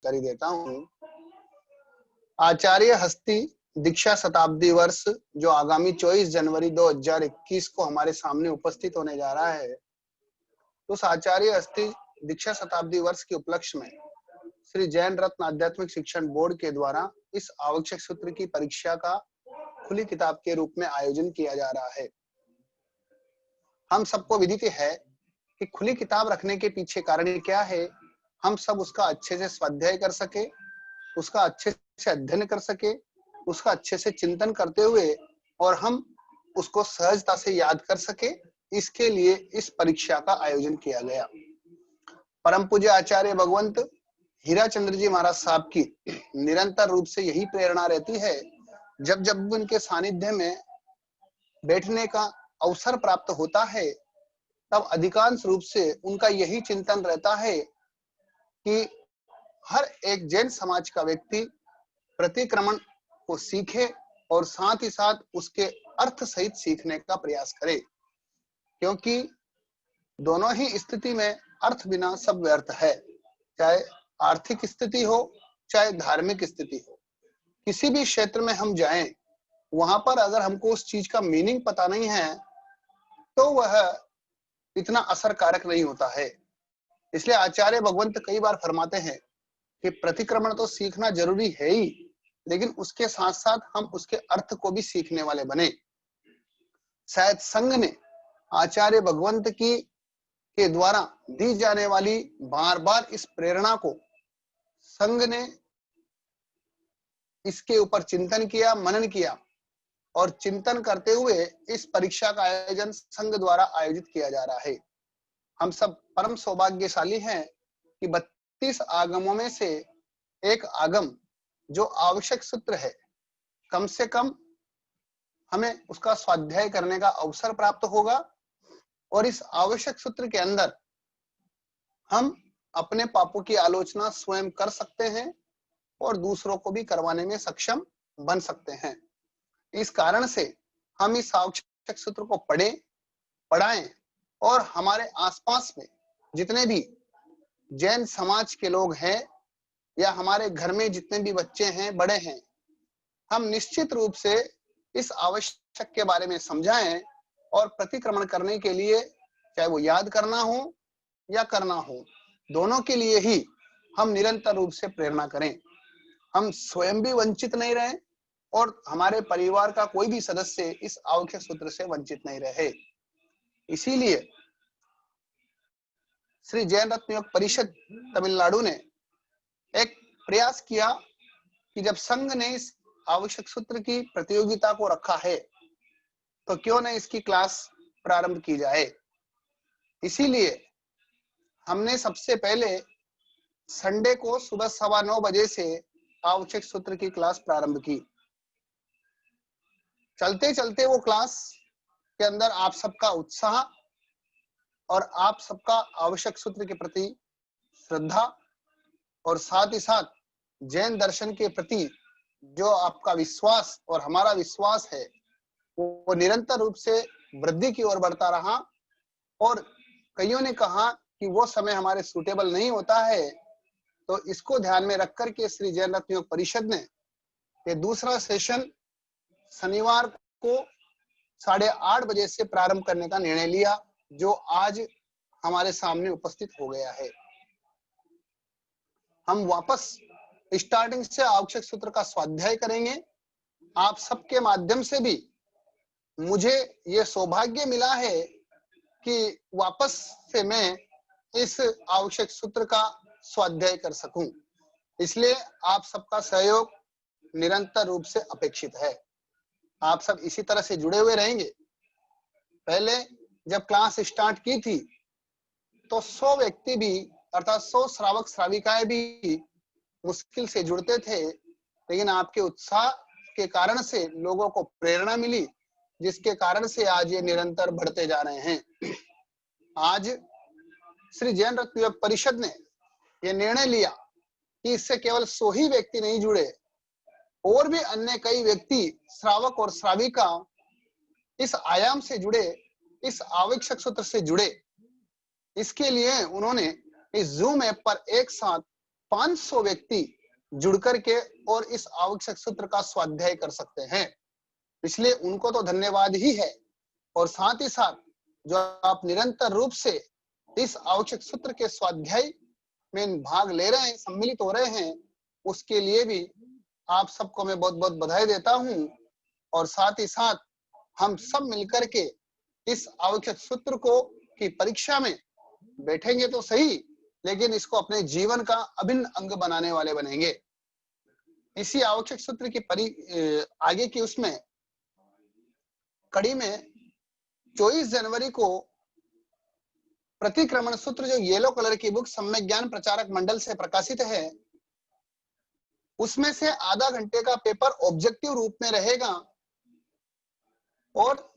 जानकारी देता हूँ। आचार्य हस्ती दीक्षा शताब्दी वर्ष जो आगामी 24 जनवरी 2021 को हमारे सामने उपस्थित होने जा रहा है, उस आचार्य हस्ती दीक्षा शताब्दी वर्ष के उपलक्ष्य में श्री जैन रत्न आध्यात्मिक शिक्षण बोर्ड के द्वारा इस आवश्यक सूत्र की परीक्षा का खुली किताब के रूप में आयोजन किया जा रहा है। हम सबको विदित है कि खुली किताब रखने के पीछे कारण क्या है। हम सब उसका अच्छे से स्वाध्याय कर सके, उसका अच्छे से अध्ययन कर सके, उसका अच्छे से चिंतन करते हुए और हम उसको सहजता से याद कर सके, इसके लिए इस परीक्षा का आयोजन किया गया। परम पूज्य आचार्य भगवंत हीरा चंद्र जी महाराज साहब की निरंतर रूप से यही प्रेरणा रहती है। जब जब उनके सानिध्य में बैठने का अवसर प्राप्त होता है, तब अधिकांश रूप से उनका यही चिंतन रहता है कि हर एक जैन समाज का व्यक्ति प्रतिक्रमण को सीखे और साथ ही साथ उसके अर्थ सहित सीखने का प्रयास करे, क्योंकि दोनों ही स्थिति में अर्थ बिना सब व्यर्थ है। चाहे आर्थिक स्थिति हो, चाहे धार्मिक स्थिति हो, किसी भी क्षेत्र में हम जाएं, वहां पर अगर हमको उस चीज का मीनिंग पता नहीं है तो वह इतना असरकारक नहीं होता है। इसलिए आचार्य भगवंत कई बार फरमाते हैं कि प्रतिक्रमण तो सीखना जरूरी है ही, लेकिन उसके साथ साथ हम उसके अर्थ को भी सीखने वाले बने। शायद संघ ने आचार्य भगवंत की के द्वारा दी जाने वाली बार बार इस प्रेरणा को संघ ने इसके ऊपर चिंतन किया, मनन किया और चिंतन करते हुए इस परीक्षा का आयोजन संघ द्वारा आयोजित किया जा रहा है। हम सब परम सौभाग्यशाली हैं कि 32 आगमों में से एक आगम जो आवश्यक सूत्र है, कम से कम हमें उसका स्वाध्याय करने का अवसर प्राप्त होगा और इस आवश्यक सूत्र के अंदर हम अपने पापों की आलोचना स्वयं कर सकते हैं और दूसरों को भी करवाने में सक्षम बन सकते हैं। इस कारण से हम इस आवश्यक सूत्र को पढ़ें, पढ़ाएं और हमारे आसपास में जितने भी जैन समाज के लोग हैं या हमारे घर में जितने भी बच्चे हैं, बड़े हैं, हम निश्चित रूप से इस आवश्यक के बारे में समझाएं और प्रतिक्रमण करने के लिए, चाहे वो याद करना हो या करना हो, दोनों के लिए ही हम निरंतर रूप से प्रेरणा करें। हम स्वयं भी वंचित नहीं रहें और हमारे परिवार का कोई भी सदस्य इस आवश्यक सूत्र से वंचित नहीं रहे। इसीलिए श्री जैन रत्न योग परिषद तमिलनाडु ने एक प्रयास किया कि जब संघ ने इस आवश्यक सूत्र की प्रतियोगिता को रखा है तो क्यों न इसकी क्लास प्रारंभ की जाए। इसीलिए हमने सबसे पहले संडे को सुबह 9:15 बजे से आवश्यक सूत्र की क्लास प्रारंभ की। चलते चलते वो क्लास के अंदर आप सबका उत्साह और आप सबका आवश्यक सूत्र के प्रति श्रद्धा और साथ ही साथ जैन दर्शन के प्रति जो आपका विश्वास और हमारा विश्वास है, वो निरंतर रूप से वृद्धि की ओर बढ़ता रहा। और कईयों ने कहा कि वो समय हमारे सूटेबल नहीं होता है, तो इसको ध्यान में रख करके श्री जैन रत्न योग परिषद ने ये दूसरा सेशन शनिवार को 8:30 बजे से प्रारंभ करने का निर्णय लिया, जो आज हमारे सामने उपस्थित हो गया है। हम वापस स्टार्टिंग से आवश्यक सूत्र का स्वाध्याय करेंगे। आप सबके माध्यम से भी मुझे ये सौभाग्य मिला है कि वापस से मैं इस आवश्यक सूत्र का स्वाध्याय कर सकूं, इसलिए आप सबका सहयोग निरंतर रूप से अपेक्षित है। आप सब इसी तरह से जुड़े हुए रहेंगे। पहले जब क्लास स्टार्ट की थी तो 100 व्यक्ति भी अर्थात 100 श्रावक श्राविकाएं भी मुश्किल से जुड़ते थे, लेकिन आपके उत्साह के कारण से लोगों को प्रेरणा मिली, जिसके कारण से आज ये निरंतर बढ़ते जा रहे हैं। आज श्री जैन रत्न योग परिषद ने ये निर्णय लिया कि इससे केवल 100 ही व्यक्ति नहीं जुड़े, और भी अन्य कई व्यक्ति श्रावक और श्राविका इस आयाम से जुड़े, इस आवश्यक सूत्र से जुड़े। इसके लिए उन्होंने इस जूम ऐप पर एक साथ 500 व्यक्ति जुड़ करके और इस आवश्यक सूत्र का स्वाध्याय कर सकते हैं। इसलिए उनको तो धन्यवाद ही है, और साथ ही साथ जो आप निरंतर रूप से इस आवश्यक सूत्र के स्वाध्याय में भाग ले रहे हैं, सम्मिलित हो रहे हैं, उसके लिए भी आप सबको मैं बहुत बहुत बधाई देता हूं। और साथ ही साथ हम सब मिलकर के इस आवश्यक सूत्र को की परीक्षा में बैठेंगे तो सही, लेकिन इसको अपने जीवन का अभिन्न अंग बनाने वाले बनेंगे। इसी आवश्यक सूत्र की आगे की उसमें कड़ी में 24 जनवरी को प्रतिक्रमण सूत्र, जो येलो कलर की बुक सम्यक ज्ञान प्रचारक मंडल से प्रकाशित है, उसमें से आधा घंटे का पेपर ऑब्जेक्टिव रूप में रहेगा और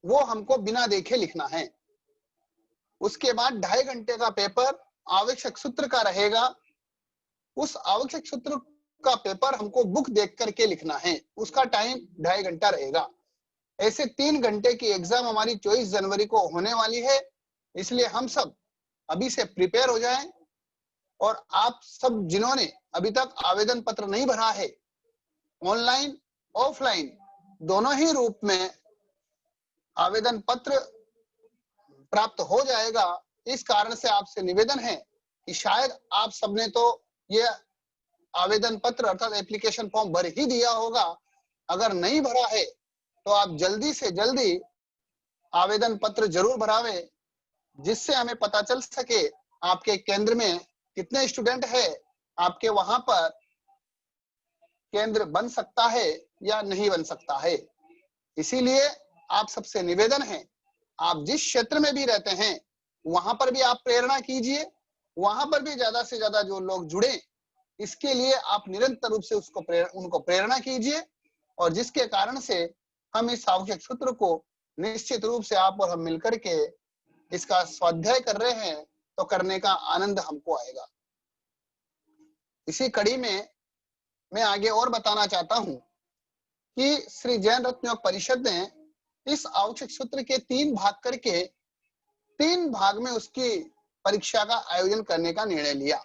वो हमको बिना देखे लिखना है। उसके बाद 2.5 घंटे का पेपर आवश्यक सूत्र का रहेगा। उस आवश्यक सूत्र का पेपर हमको बुक देख करके लिखना है, उसका टाइम 2.5 घंटा रहेगा। ऐसे 3 घंटे की एग्जाम हमारी 24 जनवरी को होने वाली है। इसलिए हम सब अभी से प्रिपेयर हो जाएं, और आप सब जिन्होंने अभी तक आवेदन पत्र नहीं भरा है, ऑनलाइन ऑफलाइन दोनों ही रूप में आवेदन पत्र प्राप्त हो जाएगा। इस कारण से आपसे निवेदन है कि शायद आप सबने तो ये आवेदन पत्र अर्थात एप्लीकेशन फॉर्म भर ही दिया होगा। अगर नहीं भरा है तो आप जल्दी से जल्दी आवेदन पत्र जरूर भरावे, जिससे हमें पता चल सके आपके केंद्र में कितने स्टूडेंट है, आपके वहां पर केंद्र बन सकता है या नहीं बन सकता है। इसीलिए आप सबसे निवेदन है, आप जिस क्षेत्र में भी रहते हैं वहां पर भी आप प्रेरणा कीजिए, वहां पर भी ज्यादा से ज्यादा जो लोग जुड़े, इसके लिए आप निरंतर रूप से उनको प्रेरणा कीजिए, और जिसके कारण से हम इस आवश्यक सूत्र को निश्चित रूप से आप और हम मिलकर के इसका स्वाध्याय कर रहे हैं तो करने का आनंद हमको आएगा। इसी कड़ी में मैं आगे और बताना चाहता हूं कि श्री जैन रत्न योग परिषद ने इस आवश्यक सूत्र के 3 भाग करके 3 भाग में उसकी परीक्षा का आयोजन करने का निर्णय लिया,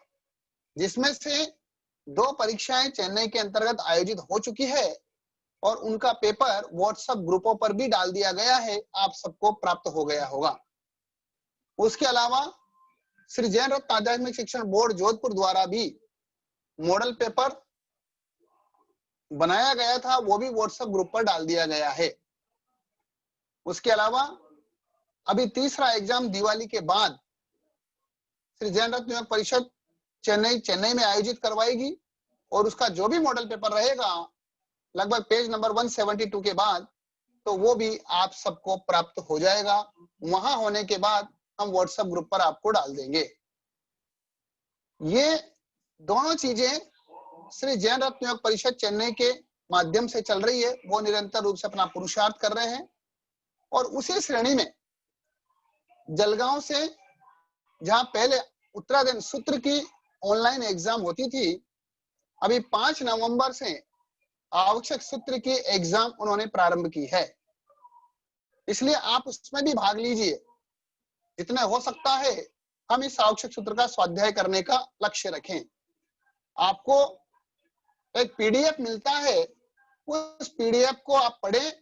जिसमें से 2 परीक्षाएं चेन्नई के अंतर्गत आयोजित हो चुकी है और उनका पेपर व्हाट्सएप ग्रुपों पर भी डाल दिया गया है, आप सबको प्राप्त हो गया होगा। उसके अलावा श्री जैन रत्न आध्यात्मिक शिक्षण बोर्ड जोधपुर द्वारा भी मॉडल पेपर बनाया गया था, वो भी व्हाट्सएप ग्रुप पर डाल दिया गया है। उसके अलावा अभी तीसरा एग्जाम दिवाली के बाद श्री जैन रत्न योग परिषद चेन्नई में आयोजित करवाएगी, और उसका जो भी मॉडल पेपर रहेगा लगभग पेज नंबर 172 के बाद, तो वो भी आप सबको प्राप्त हो जाएगा। वहां होने के बाद हम व्हाट्सएप ग्रुप पर आपको डाल देंगे। ये दोनों चीजें श्री जैन रत्न योग परिषद चेन्नई के माध्यम से चल रही है, वो निरंतर रूप से अपना पुरुषार्थ कर रहे हैं। और उसी श्रेणी में जलगांव से, जहां पहले उत्तराधन सूत्र की ऑनलाइन एग्जाम होती थी, अभी 5 नवंबर से आवश्यक सूत्र की एग्जाम उन्होंने प्रारंभ की है। इसलिए आप उसमें भी भाग लीजिए, जितना हो सकता है हम इस आवश्यक सूत्र का स्वाध्याय करने का लक्ष्य रखें। आपको एक पीडीएफ मिलता है, उस पीडीएफ को आप पढ़ें,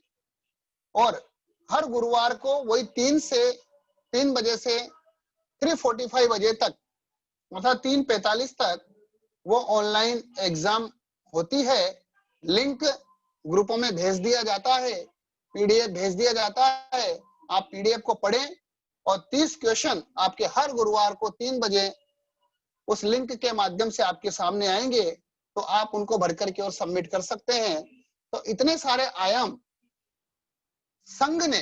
और हर गुरुवार को वही 3 बजे से 3:45 बजे तक, मतलब 3:45 तक वो ऑनलाइन एग्जाम होती है। लिंक ग्रुपों में भेज दिया जाता है, पीडीएफ भेज दिया जाता है। आप पीडीएफ को पढ़ें, और 30 क्वेश्चन आपके हर गुरुवार को 3 बजे उस लिंक के माध्यम से आपके सामने आएंगे, तो आप उनको भर करके और सबमिट कर सकते हैं। तो इतने सारे आयाम संघ ने,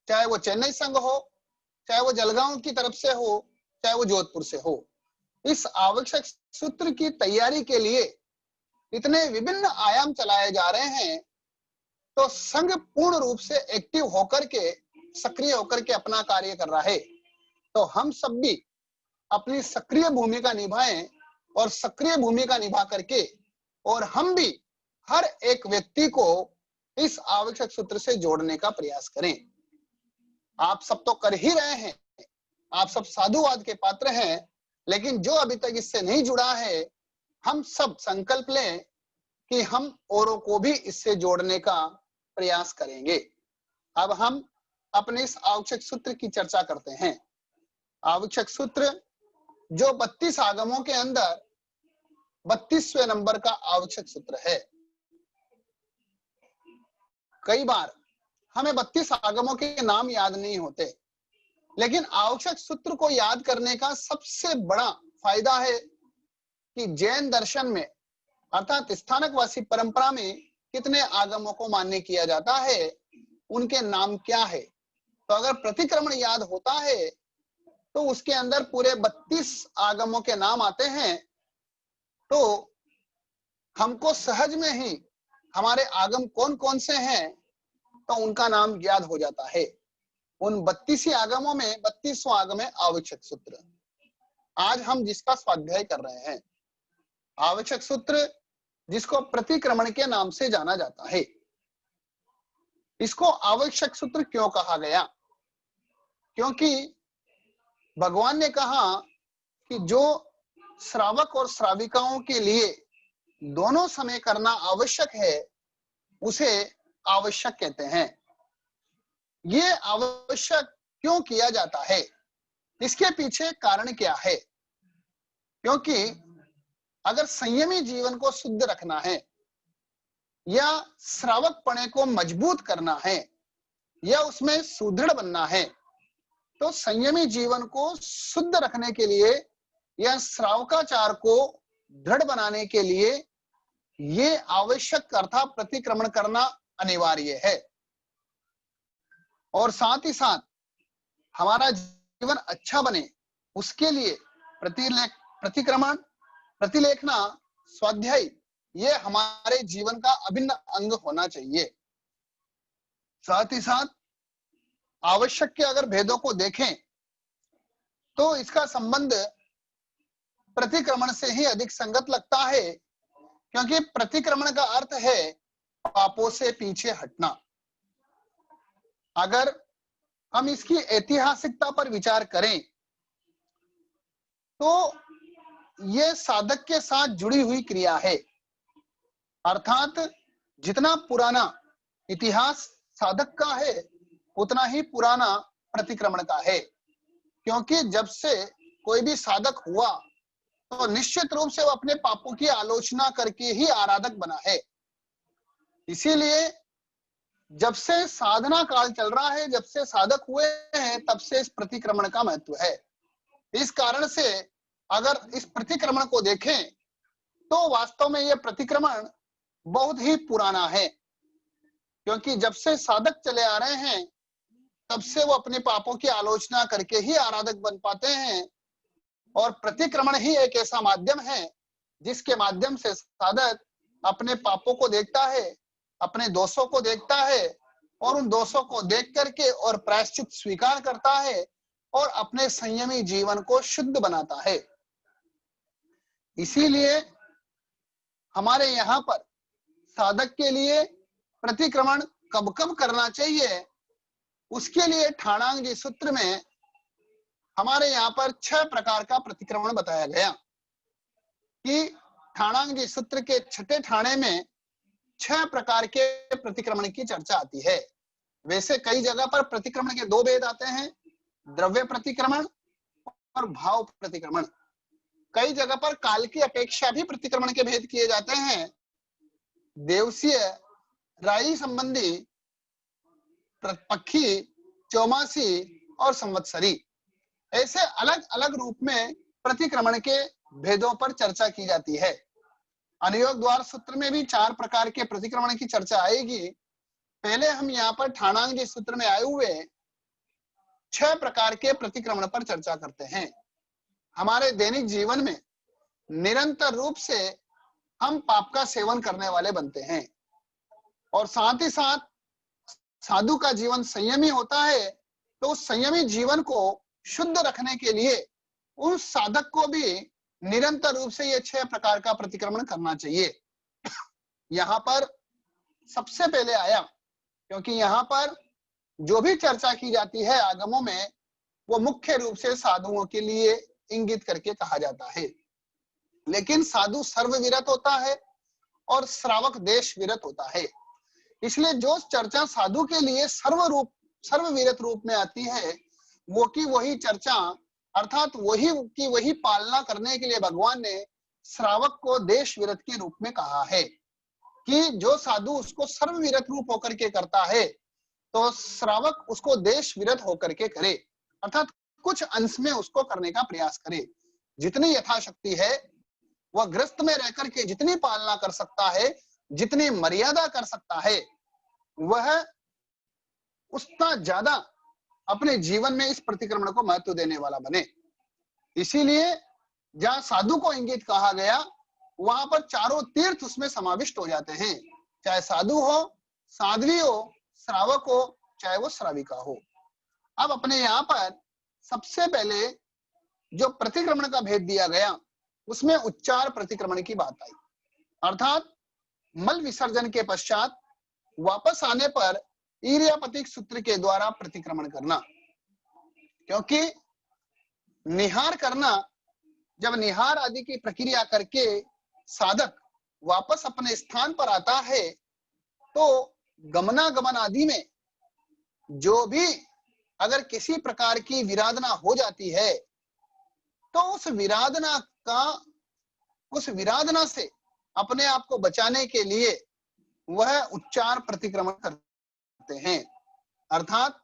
चाहे वो चेन्नई संघ हो, चाहे वो जलगांव की तरफ से हो, चाहे वो जोधपुर से हो, इस आवश्यक सूत्र की तैयारी के लिए इतने विभिन्न आयाम चलाए जा रहे हैं। तो संघ पूर्ण रूप से एक्टिव होकर के, सक्रिय होकर के अपना कार्य कर रहा है। तो हम सब भी अपनी सक्रिय भूमिका निभाएं, और सक्रिय भूमिका निभा करके और हम भी हर एक व्यक्ति को इस आवश्यक सूत्र से जोड़ने का प्रयास करें। आप सब तो कर ही रहे हैं, आप सब साधुवाद के पात्र हैं, लेकिन जो अभी तक इससे नहीं जुड़ा है, हम सब संकल्प लें कि हम औरों को भी इससे जोड़ने का प्रयास करेंगे। अब हम अपने इस आवश्यक सूत्र की चर्चा करते हैं। आवश्यक सूत्र जो 32 आगमों के अंदर 32वें नंबर का आवश्यक सूत्र है। कई बार हमें 32 आगमों के नाम याद नहीं होते, लेकिन आवश्यक सूत्र को याद करने का सबसे बड़ा फायदा है कि जैन दर्शन में अर्थात स्थानकवासी परंपरा में कितने आगमों को मान्य किया जाता है, उनके नाम क्या है। तो अगर प्रतिक्रमण याद होता है तो उसके अंदर पूरे 32 आगमों के नाम आते हैं, तो हमको सहज में ही हमारे आगम कौन कौन से हैं तो उनका नाम याद हो जाता है। उन 32 आगमों में 32वां आगम है आवश्यक सूत्र। आज हम जिसका स्वाध्याय कर रहे हैं, आवश्यक सूत्र जिसको प्रतिक्रमण के नाम से जाना जाता है। इसको आवश्यक सूत्र क्यों कहा गया? क्योंकि भगवान ने कहा कि जो श्रावक और श्राविकाओं के लिए दोनों समय करना आवश्यक है, उसे आवश्यक कहते हैं। ये आवश्यक क्यों किया जाता है, इसके पीछे कारण क्या है? क्योंकि अगर संयमी जीवन को शुद्ध रखना है या श्रावक पणे को मजबूत करना है या उसमें सुदृढ़ बनना है, तो संयमी जीवन को शुद्ध रखने के लिए या श्रावकाचार को दृढ़ बनाने के लिए ये आवश्यक अर्थात प्रतिक्रमण करना अनिवार्य है। और साथ ही साथ हमारा जीवन अच्छा बने उसके लिए प्रतिक्रमण, प्रतिलेखना, स्वाध्याय ये हमारे जीवन का अभिन्न अंग होना चाहिए। साथ ही साथ आवश्यक के अगर भेदों को देखें तो इसका संबंध प्रतिक्रमण से ही अधिक संगत लगता है, क्योंकि प्रतिक्रमण का अर्थ है पापों से पीछे हटना। अगर हम इसकी ऐतिहासिकता पर विचार करें तो ये साधक के साथ जुड़ी हुई क्रिया है। अर्थात जितना पुराना इतिहास साधक का है उतना ही पुराना प्रतिक्रमण का है, क्योंकि जब से कोई भी साधक हुआ तो निश्चित रूप से वो अपने पापों की आलोचना करके ही आराधक बना है। इसीलिए जब से साधना काल चल रहा है, जब से साधक हुए हैं, तब से इस प्रतिक्रमण का महत्व है। इस कारण से अगर इस प्रतिक्रमण को देखें तो वास्तव में यह प्रतिक्रमण बहुत ही पुराना है, क्योंकि जब से साधक चले आ रहे हैं तब से वो अपने पापों की आलोचना करके ही आराधक बन पाते हैं। और प्रतिक्रमण ही एक ऐसा माध्यम है जिसके माध्यम से साधक अपने पापों को देखता है, अपने दोषों को देखता है और उन दोषों को देख करके और प्रायश्चित स्वीकार करता है और अपने संयमी जीवन को शुद्ध बनाता है। इसीलिए हमारे यहाँ पर साधक के लिए प्रतिक्रमण कब कब करना चाहिए, उसके लिए ठाणांग जी सूत्र में हमारे यहाँ पर 6 प्रकार का प्रतिक्रमण बताया गया कि ठाणांग जी सूत्र के 6ठे ठाणे में 6 प्रकार के प्रतिक्रमण की चर्चा आती है। वैसे कई जगह पर प्रतिक्रमण के 2 भेद आते हैं, द्रव्य प्रतिक्रमण और भाव प्रतिक्रमण। कई जगह पर काल की अपेक्षा भी प्रतिक्रमण के भेद किए जाते हैं। देवसीय, राई संबंधी, पक्षी, चौमासी और संवत्सरी, ऐसे अलग अलग रूप में प्रतिक्रमण के भेदों पर चर्चा की जाती है। अनुयोग द्वार सूत्र में भी 4 प्रकार के प्रतिक्रमण की चर्चा आएगी। पहले हम यहाँ पर ठाणांग जी सूत्र में आए हुए 6 प्रकार के प्रतिक्रमण पर चर्चा करते हैं। हमारे दैनिक जीवन में निरंतर रूप से हम पाप का सेवन करने वाले बनते हैं और साथ ही साथ साधु का जीवन संयमी होता है, तो उस संयमी जीवन को शुद्ध रखने के लिए उस साधक को भी निरंतर रूप से ये 6 प्रकार का प्रतिक्रमण करना चाहिए। यहाँ पर सबसे पहले आया, क्योंकि यहाँ पर जो भी चर्चा की जाती है आगमों में वो मुख्य रूप से साधुओं के लिए इंगित करके कहा जाता है। लेकिन साधु सर्वविरत होता है और श्रावक देश विरत होता है। इसलिए जो चर्चा साधु के लिए सर्वविरत रूप में आती है, वो की वही चर्चा अर्थात वही की वही पालना करने के लिए भगवान ने श्रावक को देश विरत के रूप में कहा है कि जो साधु उसको सर्वविरत रूप होकर के करता है, तो श्रावक उसको देश विरत होकर के करे, अर्थात कुछ अंश में उसको करने का प्रयास करे। जितनी यथाशक्ति है वह गृहस्थ में रह करके जितनी पालना कर सकता है, जितनी मर्यादा कर सकता है, वह उतना ज्यादा अपने जीवन में इस प्रतिक्रमण को महत्व देने वाला बने। इसीलिए जहां साधु को इंगित कहा गया, वहां पर चारों तीर्थ उसमें समाविष्ट हो जाते हैं, चाहे साधु हो, साध्वी हो, श्रावक हो, चाहे वो श्राविका हो। अब अपने यहाँ पर सबसे पहले जो प्रतिक्रमण का भेद दिया गया, उसमें उच्चार प्रतिक्रमण की बात आई, अर्थात मल विसर्जन के पश्चात वापस आने पर ईर्यापतिक सूत्र के द्वारा प्रतिक्रमण करना। क्योंकि निहार करना, जब निहार आदि की प्रक्रिया करके साधक वापस अपने स्थान पर आता है, तो गमनागमन आदि में जो भी अगर किसी प्रकार की विराधना हो जाती है, तो उस विराधना से अपने आप को बचाने के लिए वह उच्चार प्रतिक्रमण करते हैं। अर्थात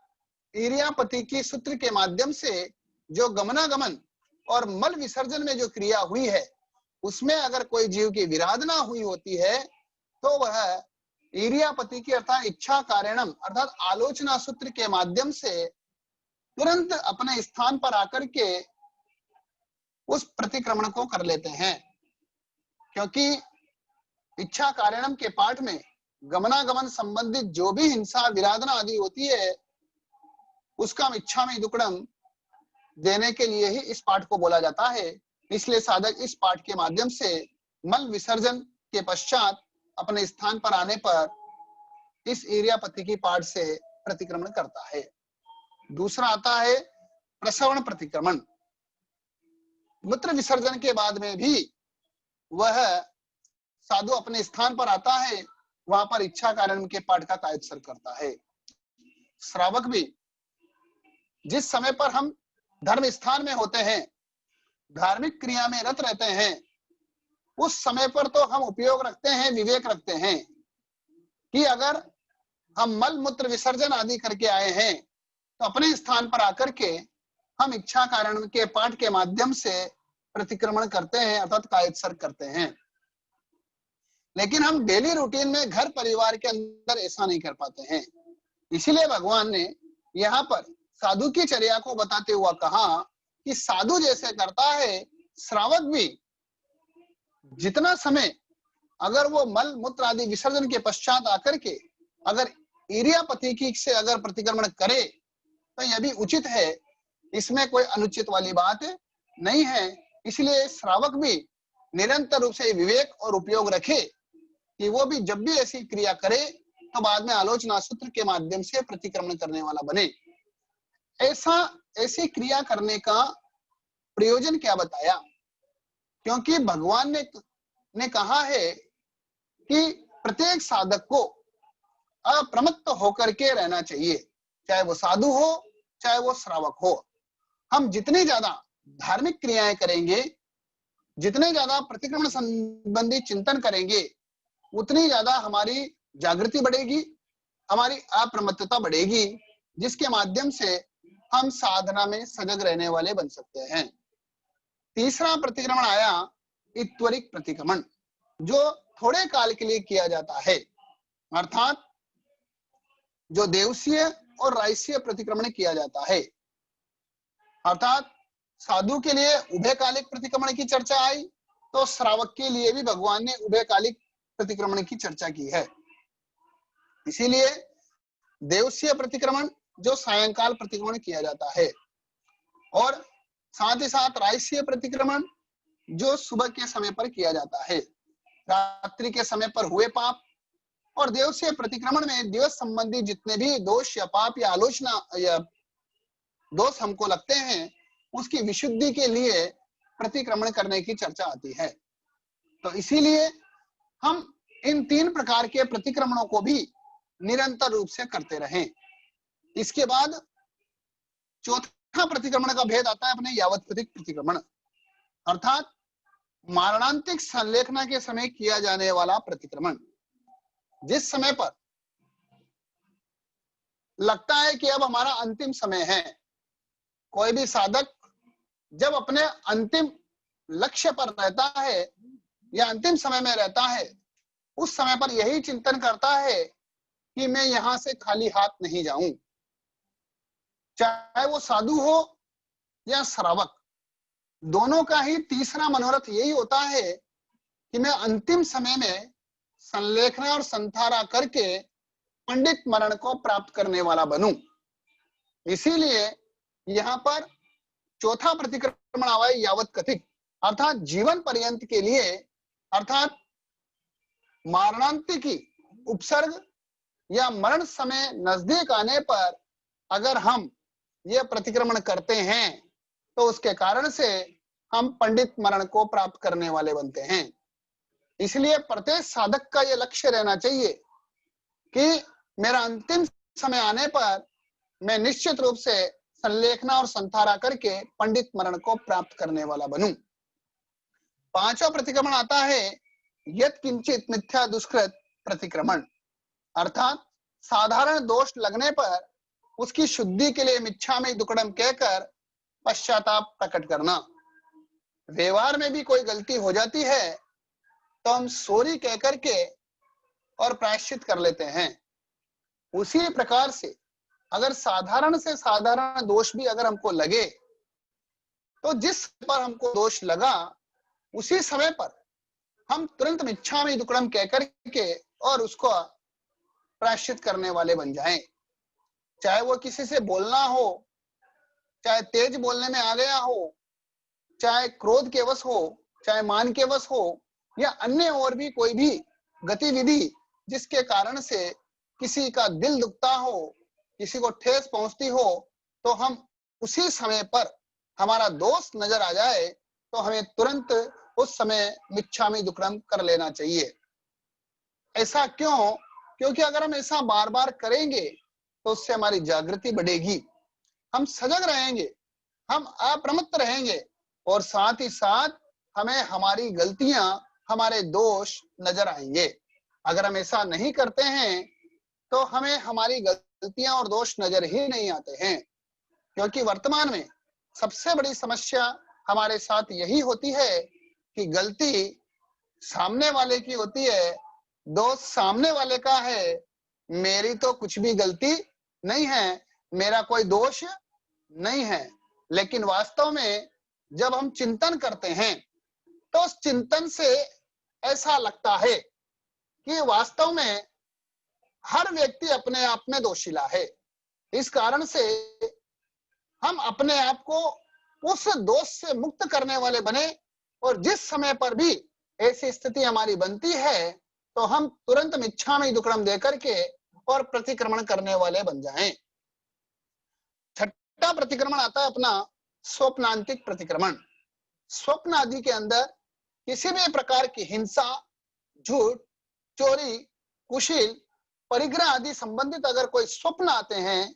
ईर्यापति की सूत्र के माध्यम से जो गमनागमन और मल विसर्जन में जो क्रिया हुई है, उसमें अगर कोई जीव की विराधना हुई होती है, तो वह ईर्यापति की अर्थात इच्छा कारणम अर्थात आलोचना सूत्र के माध्यम से तुरंत अपने स्थान पर आकर के उस प्रतिक्रमण को कर लेते हैं। क्योंकि इच्छा कारणम के पाठ में गमनागमन संबंधित जो भी हिंसा विराधना आदि होती है, उसका इच्छा में दुक्कड़म देने के लिए ही इस पाठ को बोला जाता है। इसलिए साधक इस पाठ के माध्यम से मल विसर्जन के पश्चात अपने स्थान पर आने पर इस ईर्यापति की पाठ से प्रतिक्रमण करता है। दूसरा आता है प्रसवण प्रतिक्रमण। मूत्र विसर्जन के बाद में भी वह साधु अपने स्थान पर आता है, वहां पर इच्छा कारण के पाठ का कायत्सर करता है। श्रावक भी जिस समय पर हम धर्म स्थान में होते हैं, धार्मिक क्रिया में रत रहते हैं, उस समय पर तो हम उपयोग रखते हैं, विवेक रखते हैं कि अगर हम मल मूत्र विसर्जन आदि करके आए हैं, तो अपने स्थान पर आकर के हम इच्छा कारण के पाठ के माध्यम से प्रतिक्रमण करते हैं, अर्थात कायत्सर करते हैं। लेकिन हम डेली रूटीन में घर परिवार के अंदर ऐसा नहीं कर पाते हैं। इसीलिए भगवान ने यहाँ पर साधु की चर्या को बताते हुआ कहा कि साधु जैसे करता है, श्रावक भी जितना समय अगर वो मल मूत्र आदि विसर्जन के पश्चात आकर के अगर ईर्यापति की से अगर प्रतिक्रमण करे, तो यह भी उचित है, इसमें कोई अनुचित वाली बात नहीं है। इसलिए श्रावक भी निरंतर रूप से विवेक और उपयोग रखे कि वो भी जब भी ऐसी क्रिया करे, तो बाद में आलोचना सूत्र के माध्यम से प्रतिक्रमण करने वाला बने। ऐसी क्रिया करने का प्रयोजन क्या बताया? क्योंकि भगवान ने कहा है कि प्रत्येक साधक को अप्रमत्त होकर के रहना चाहिए, चाहे वो साधु हो, चाहे वो श्रावक हो। हम जितनी ज्यादा धार्मिक क्रियाएं करेंगे, जितने ज्यादा प्रतिक्रमण संबंधी चिंतन करेंगे, उतनी ज्यादा हमारी जागृति बढ़ेगी, हमारी अप्रमत्तता बढ़ेगी, जिसके माध्यम से हम साधना में सजग रहने वाले बन सकते हैं। तीसरा प्रतिक्रमण आया इत्वरिक प्रतिक्रमण, जो थोड़े काल के लिए किया जाता है, अर्थात जो देवसीय और रायसीय प्रतिक्रमण किया जाता है। अर्थात साधु के लिए उभयकालिक प्रतिक्रमण की चर्चा आई, तो श्रावक के लिए भी भगवान ने उभयकालिक प्रतिक्रमण की चर्चा की है। इसीलिए देवसीय प्रतिक्रमण जो सायंकाल प्रतिक्रमण किया जाता है, और साथ ही साथ रायसीय प्रतिक्रमण जो सुबह के समय पर किया जाता है, रात्रि के समय पर हुए पाप। और देवसीय प्रतिक्रमण में दिवस संबंधी जितने भी दोष या पाप या आलोचना या दोष हमको लगते हैं, उसकी विशुद्धि के लिए प्रतिक्रमण करने की चर्चा आती है। तो इसीलिए हम इन 3 प्रकार के प्रतिक्रमणों को भी निरंतर रूप से करते रहें। इसके बाद चौथा प्रतिक्रमण का भेद आता है अपने यावत्कृतिक प्रतिक्रमण, अर्थात मारणांतिक संलेखना के समय किया जाने वाला प्रतिक्रमण। जिस समय पर लगता है कि अब हमारा अंतिम समय है, कोई भी साधक जब अपने अंतिम लक्ष्य पर रहता है या अंतिम समय में रहता है, उस समय पर यही चिंतन करता है कि मैं यहां से खाली हाथ नहीं जाऊं। चाहे वो साधु हो या श्रावक, दोनों का ही तीसरा मनोरथ यही होता है कि मैं अंतिम समय में संलेखना और संथारा करके पंडित मरण को प्राप्त करने वाला बनूं। इसीलिए यहाँ पर चौथा प्रतिक्रमण आवा है यावत कथित, अर्थात जीवन पर्यंत के लिए, अर्थात मारणांतिकी उपसर्ग या मरण समय नजदीक आने पर अगर हम ये प्रतिक्रमण करते हैं तो उसके कारण से हम पंडित मरण को प्राप्त करने वाले बनते हैं। इसलिए प्रत्येक साधक का ये लक्ष्य रहना चाहिए कि मेरा अंतिम समय आने पर मैं निश्चित रूप से संलेखना और संथारा करके पंडित मरण को प्राप्त करने वाला बनूं। पांचवा प्रतिक्रमण आता है यत् किंचित मिथ्या दुष्कृत प्रतिक्रमण, अर्थात साधारण दोष लगने पर उसकी शुद्धि के लिए मिच्छामि दुक्कडम कहकर पश्चाताप प्रकट करना। व्यवहार में भी कोई गलती हो जाती है तो हम सॉरी कहकर के और प्रायश्चित कर लेते हैं। उसी प्रकार से अगर साधारण से साधारण दोष भी अगर हमको लगे तो जिस पर हमको दोष लगा उसी समय पर हम तुरंत मिच्छामि दुक्कडम कहकर के और उसको प्रायश्चित करने वाले बन जाएं। चाहे वो किसी से बोलना हो, चाहे तेज बोलने में आ गया हो, चाहे क्रोध के वश हो, चाहे मान के वश हो, या अन्य और भी कोई भी गतिविधि जिसके कारण से किसी का दिल दुखता हो, किसी को ठेस पहुंचती हो, तो हम उसी समय पर हमारा दोष नजर आ जाए तो हमें तुरंत उस समय मिच्छामि दुक्कडम कर लेना चाहिए। ऐसा क्यों? क्योंकि अगर हम ऐसा बार बार करेंगे तो उससे हमारी जागृति बढ़ेगी, हम सजग रहेंगे, हम अप्रमत्त रहेंगे और साथ ही साथ हमें हमारी गलतियां, हमारे दोष नजर आएंगे। अगर हम ऐसा नहीं करते हैं तो हमें हमारी गलतियां और दोष नजर ही नहीं आते हैं, क्योंकि वर्तमान में सबसे बड़ी समस्या हमारे साथ यही होती है कि गलती सामने वाले की होती है, दोष सामने वाले का है, मेरी तो कुछ भी गलती नहीं है, मेरा कोई दोष नहीं है। लेकिन वास्तव में जब हम चिंतन करते हैं तो उस चिंतन से ऐसा लगता है कि वास्तव में हर व्यक्ति अपने आप में दोषीला है। इस कारण से हम अपने आप को उस दोष से मुक्त करने वाले बने और जिस समय पर भी ऐसी स्थिति हमारी बनती है तो हम तुरंत मिच्छामि दुक्कडम दे करके और प्रतिक्रमण करने वाले बन जाएं। छठा प्रतिक्रमण आता है अपना स्वप्नांतिक प्रतिक्रमण। स्वप्न आदि के अंदर किसी भी प्रकार की हिंसा, झूठ, चोरी, कुशील, परिग्रह आदि संबंधित अगर कोई स्वप्न आते हैं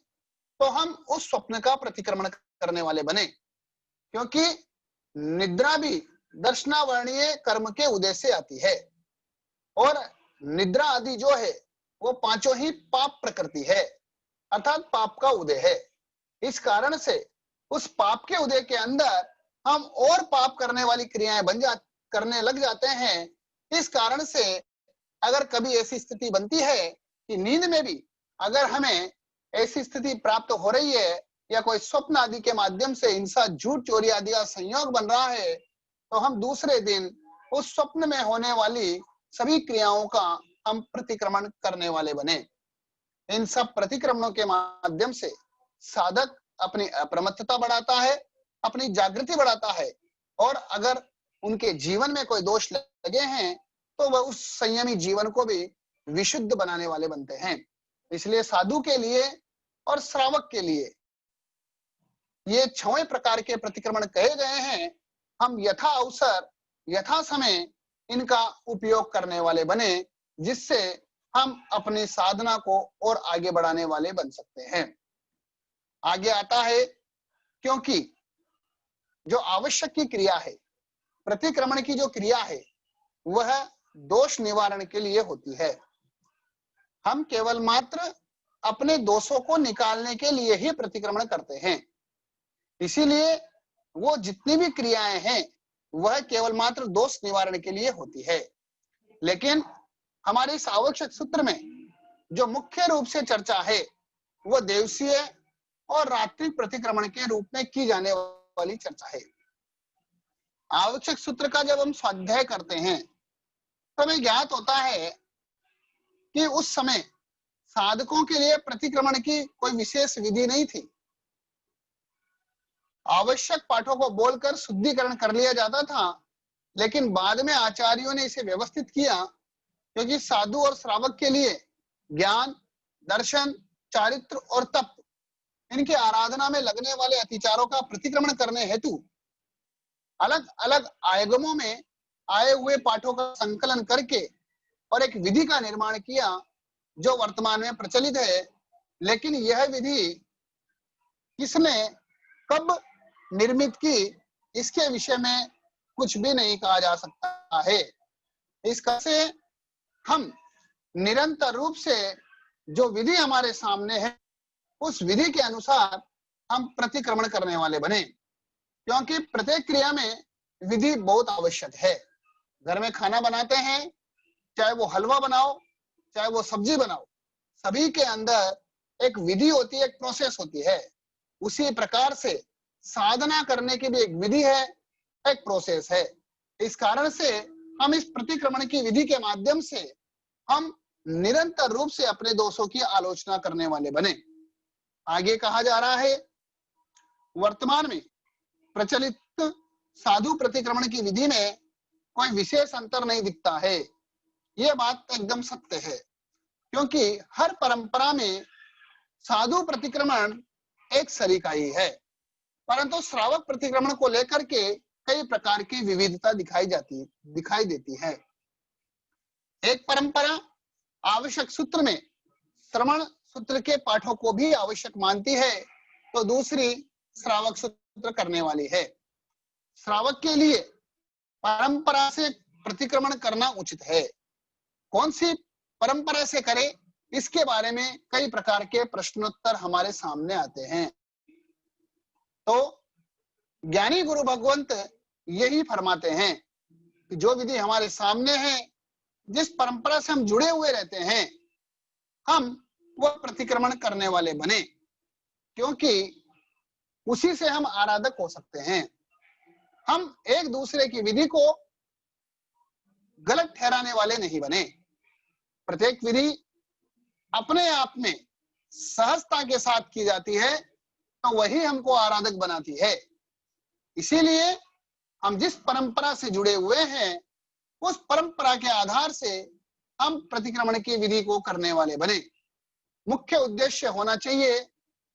तो हम उस स्वप्न का प्रतिक्रमण करने वाले बने, क्योंकि निद्रा भी दर्शनावर्णीय कर्म के उदय से आती है और निद्रा आदि जो है वो पांचों ही पाप प्रकृति है, अर्थात पाप का उदय है। इस कारण से उस पाप के उदय के अंदर हम और पाप करने वाली क्रियाएं करने लग जाते हैं। इस कारण से अगर कभी ऐसी स्थिति बनती है कि नींद में भी अगर हमें ऐसी स्थिति प्राप्त हो रही है या कोई स्वप्न आदि के माध्यम से हिंसा, झूठ, चोरी आदि का संयोग बन रहा है तो हम दूसरे दिन उस स्वप्न में होने वाली सभी क्रियाओं का हम प्रतिक्रमण करने वाले बने। इन सब प्रतिक्रमणों के माध्यम से साधक अपनी अप्रमत्तता बढ़ाता है, अपनी जागृति बढ़ाता है और अगर उनके जीवन में कोई दोष लगे हैं तो वह उस संयमी जीवन को भी विशुद्ध बनाने वाले बनते हैं। इसलिए साधु के लिए और श्रावक के लिए ये 6 प्रकार के प्रतिक्रमण कहे गए हैं, हम यथा अवसर यथा समय इनका उपयोग करने वाले बने, जिससे हम अपनी साधना को और आगे बढ़ाने वाले बन सकते हैं। आगे आता है, क्योंकि जो आवश्यक की क्रिया है, प्रतिक्रमण की जो क्रिया है, वह दोष निवारण के लिए होती है। हम केवल मात्र अपने दोषों को निकालने के लिए ही प्रतिक्रमण करते हैं। इसीलिए वो जितनी भी क्रियाएं हैं, वह केवल मात्र दोष निवारण के लिए होती है। लेकिन हमारे इस आवश्यक सूत्र में जो मुख्य रूप से चर्चा है, वह दिवसीय और रात्रिक प्रतिक्रमण के रूप में की जाने वाली चर्चा है। आवश्यक सूत्र का जब हम स्वाध्याय करते हैं, तो हमें ज्ञात होता है कि उस समय साधकों के लिए प्रतिक्रमण की कोई विशेष विधि नहीं थी। आवश्यक पाठों को बोलकर शुद्धिकरण कर लिया जाता था, लेकिन बाद में आचार्यों ने इसे व्यवस्थित किया, क्योंकि साधु और श्रावक के लिए ज्ञान, दर्शन, चारित्र और तप, इनके आराधना में लगने वाले अतिचारों का प्रतिक्रमण करने हेतु अलग अलग आगमों में आए हुए पाठों का संकलन करके और एक विधि का निर्माण किया, जो वर्तमान में प्रचलित है। लेकिन यह विधि किसने कब निर्मित की, इसके विषय में कुछ भी नहीं कहा जा सकता है। इसका से हम निरंतर रूप से जो विधि हमारे सामने है, उस विधि के अनुसार हम प्रतिक्रमण करने वाले बने, क्योंकि प्रत्येक क्रिया में विधि बहुत आवश्यक है। घर में खाना बनाते हैं, चाहे वो हलवा बनाओ, चाहे वो सब्जी बनाओ, सभी के अंदर एक विधि होती है, एक प्रोसेस होती है। उसी प्रकार से साधना करने की भी एक विधि है, एक प्रोसेस है। इस कारण से हम इस प्रतिक्रमण की विधि के माध्यम से हम निरंतर रूप से अपने दोषों की आलोचना करने वाले बने। आगे कहा जा रहा है, वर्तमान में प्रचलित साधु प्रतिक्रमण की विधि में कोई विशेष अंतर नहीं दिखता है। यह बात एकदम सत्य है, क्योंकि हर परंपरा में साधु प्रतिक्रमण एक सरीका ही है, परंतु श्रावक प्रतिक्रमण को लेकर के कई प्रकार की विविधता दिखाई देती है। एक परंपरा आवश्यक सूत्र में श्रवण सूत्र के पाठों को भी आवश्यक मानती है, तो दूसरी श्रावक सूत्र करने वाली है। श्रावक के लिए परंपरा से प्रतिक्रमण करना उचित है। कौन सी परंपरा से करे, इसके बारे में कई प्रकार के प्रश्नोत्तर हमारे सामने आते हैं। तो ज्ञानी गुरु भगवंत यही फरमाते हैं कि जो विधि हमारे सामने है, जिस परंपरा से हम जुड़े हुए रहते हैं, हम वह प्रतिक्रमण करने वाले बने, क्योंकि उसी से हम आराधक हो सकते हैं। हम एक दूसरे की विधि को गलत ठहराने वाले नहीं बने। प्रत्येक विधि अपने आप में सहजता के साथ की जाती है, तो वही हमको आराधक बनाती है। इसीलिए हम जिस परंपरा से जुड़े हुए हैं, उस परंपरा के आधार से हम प्रतिक्रमण की विधि को करने वाले बने। मुख्य उद्देश्य होना चाहिए,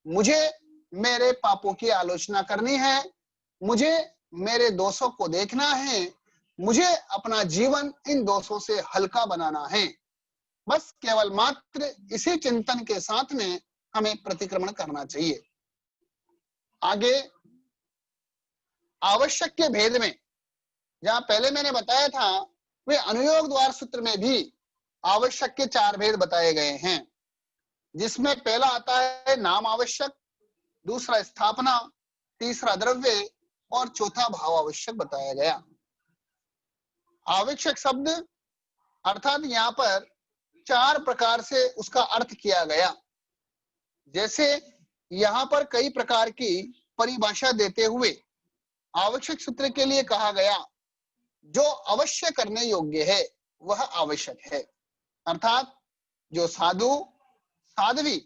मुझे मेरे पापों की आलोचना करनी है, मुझे मेरे दोषों को देखना है, मुझे अपना जीवन इन दोषों से हल्का बनाना है। बस केवल मात्र इसी चिंतन के साथ में हमें प्रतिक्रमण करना चाहिए। आगे आवश्यक के भेद में, जहां पहले मैंने बताया था, वे अनुयोग द्वार सूत्र में भी आवश्यक के 4 भेद बताए गए हैं, जिसमें पहला आता है नाम आवश्यक, दूसरा स्थापना, तीसरा द्रव्य और चौथा भाव आवश्यक बताया गया। आवश्यक शब्द अर्थात यहाँ पर 4 प्रकार से उसका अर्थ किया गया। जैसे यहाँ पर कई प्रकार की परिभाषा देते हुए आवश्यक सूत्र के लिए कहा गया, जो अवश्य करने योग्य है वह आवश्यक है। अर्थात जो साधु, साध्वी,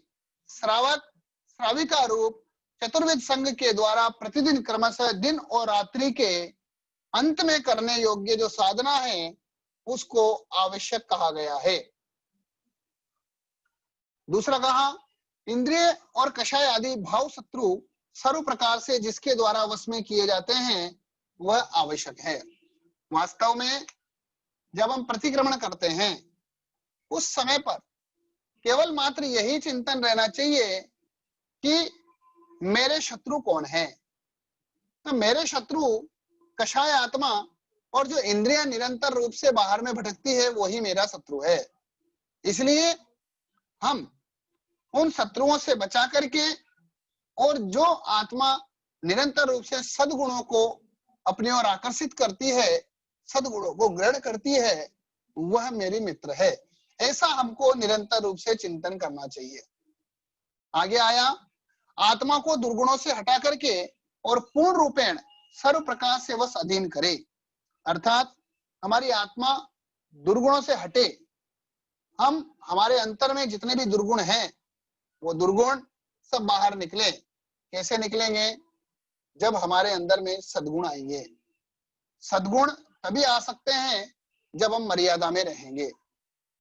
श्रावक, श्राविका रूप चतुर्विध संघ के द्वारा प्रतिदिन क्रमशः दिन और रात्रि के अंत में करने योग्य जो साधना है, उसको आवश्यक कहा गया है। दूसरा कहा, इंद्रिय और कषाय आदि भाव शत्रु सर्व प्रकार से जिसके द्वारा वश में किए जाते हैं वह आवश्यक है। वास्तव में जब हम प्रतिक्रमण करते हैं उस समय पर केवल मात्र यही चिंतन रहना चाहिए कि मेरे शत्रु कौन है। तो मेरे शत्रु कषाय आत्मा और जो इंद्रियां निरंतर रूप से बाहर में भटकती है वही मेरा शत्रु है। इसलिए हम उन शत्रुओं से बचा करके और जो आत्मा निरंतर रूप से सद्गुणों को अपनी ओर आकर्षित करती है, सद्गुणों को ग्रहण करती है, वह मेरी मित्र है। ऐसा हमको निरंतर रूप से चिंतन करना चाहिए। आगे आया, आत्मा को दुर्गुणों से हटा करके और पूर्ण रूपेण सर्व प्रकार से वश अधीन करे। अर्थात हमारी आत्मा दुर्गुणों से हटे, हम हमारे अंतर में जितने भी दुर्गुण हैं वो दुर्गुण सब बाहर निकले। कैसे निकलेंगे? जब हमारे अंदर में सद्गुण आएंगे। सद्गुण तभी आ सकते हैं जब हम मर्यादा में रहेंगे,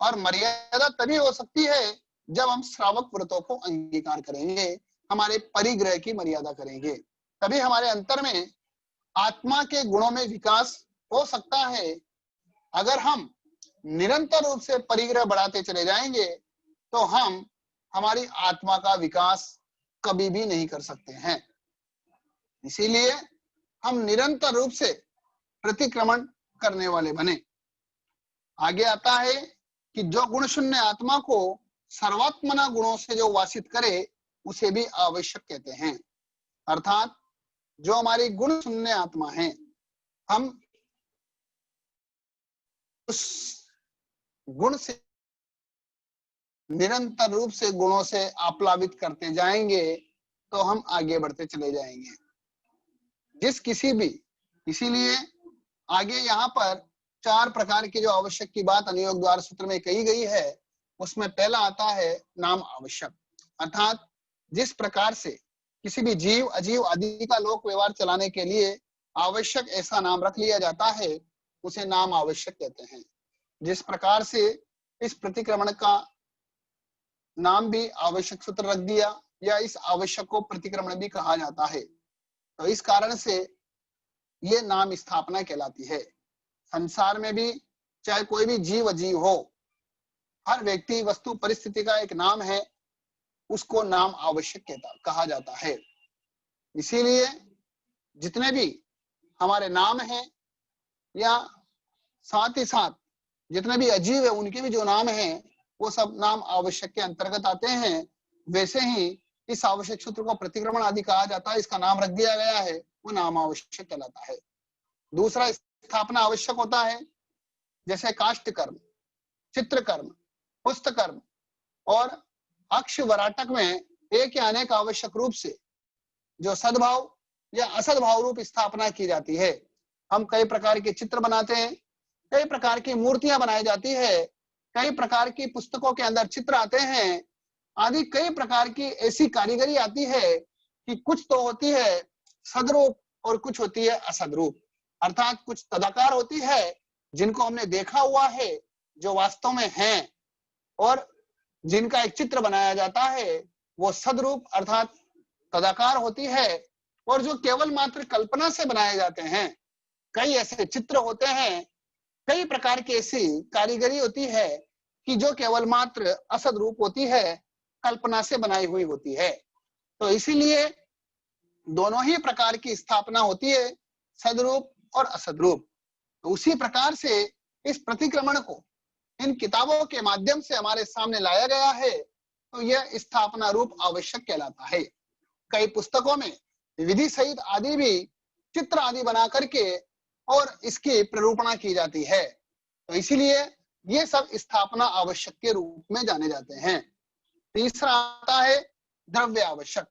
और मर्यादा तभी हो सकती है जब हम श्रावक व्रतों को अंगीकार करेंगे, हमारे परिग्रह की मर्यादा करेंगे। तभी हमारे अंतर में आत्मा के गुणों में विकास हो सकता है। अगर हम निरंतर रूप से परिग्रह बढ़ाते चले जाएंगे तो हम हमारी आत्मा का विकास कभी भी नहीं कर सकते हैं। इसीलिए हम निरंतर रूप से प्रतिक्रमण करने वाले बने। आगे आता है कि जो गुण शून्य आत्मा को सर्वात्मना गुणों से जो वासित करे उसे भी आवश्यक कहते हैं। अर्थात जो हमारी गुण शून्य आत्मा है, हम उस गुण से निरंतर रूप से गुणों से आप्लावित करते जाएंगे तो हम आगे बढ़ते चले जाएंगे। जिस किसी भी, इसीलिए आगे यहाँ पर 4 प्रकार की जो आवश्यक की बात अनुयोग द्वार सूत्र में कही गई है, उसमें पहला आता है नाम आवश्यक। अर्थात जिस प्रकार से किसी भी जीव अजीव आदि का लोक व्यवहार चलाने के लिए आवश्यक ऐसा नाम रख लिया जाता है उसे नाम आवश्यक कहते हैं। जिस प्रकार से इस प्रतिक्रमण का नाम भी आवश्यक सूत्र रख दिया, या इस आवश्यक को प्रतिक्रमण भी कहा जाता है, तो इस कारण से ये नाम स्थापना कहलाती है। संसार में भी चाहे कोई भी जीव अजीव हो, हर व्यक्ति वस्तु परिस्थिति का एक नाम है, उसको नाम आवश्यक कहा जाता है। इसीलिए जितने भी हमारे नाम हैं, या साथ ही साथ जितने भी अजीव है उनके भी जो नाम हैं वो सब नाम आवश्यक के अंतर्गत आते हैं। वैसे ही इस आवश्यक सूत्र को प्रतिक्रमण आदि कहा जाता है, इसका नाम रख दिया गया है, वो नाम आवश्यक कहलाता है। दूसरा स्थापना आवश्यक होता है, जैसे काष्ठ कर्म, चित्र कर्म, पुस्तक कर्म और अक्ष वराटक में एक या अनेक आवश्यक रूप से जो सद्भाव या असद्भाव रूप स्थापना की जाती है। हम कई प्रकार के चित्र बनाते हैं, कई प्रकार की मूर्तियां बनाई जाती है, कई प्रकार की पुस्तकों के अंदर चित्र आते हैं, आदि कई प्रकार की ऐसी कारीगरी आती है कि कुछ तो होती है सदरूप और कुछ होती है असदरूप। अर्थात कुछ तदाकार होती है जिनको हमने देखा हुआ है, जो वास्तव में हैं, और जिनका एक चित्र बनाया जाता है वो सदरूप अर्थात तदाकार होती है, और जो केवल मात्र कल्पना से बनाए जाते हैं। कई ऐसे चित्र होते हैं, कई प्रकार की ऐसी कारीगरी होती है कि जो केवल मात्र असद रूप होती है, कल्पना से बनाई हुई होती है। तो इसीलिए दोनों ही प्रकार की स्थापना होती है, सदरूप और असदरूप। तो उसी प्रकार से इस प्रतिक्रमण को इन किताबों के माध्यम से हमारे सामने लाया गया है, तो यह स्थापना रूप आवश्यक कहलाता है। कई पुस्तकों में विधि सहित आदि भी चित्र आदि बना करके और इसकी प्ररूपणा की जाती है, तो इसीलिए ये सब स्थापना आवश्यक के रूप में जाने जाते हैं। तीसरा आता है द्रव्य आवश्यक,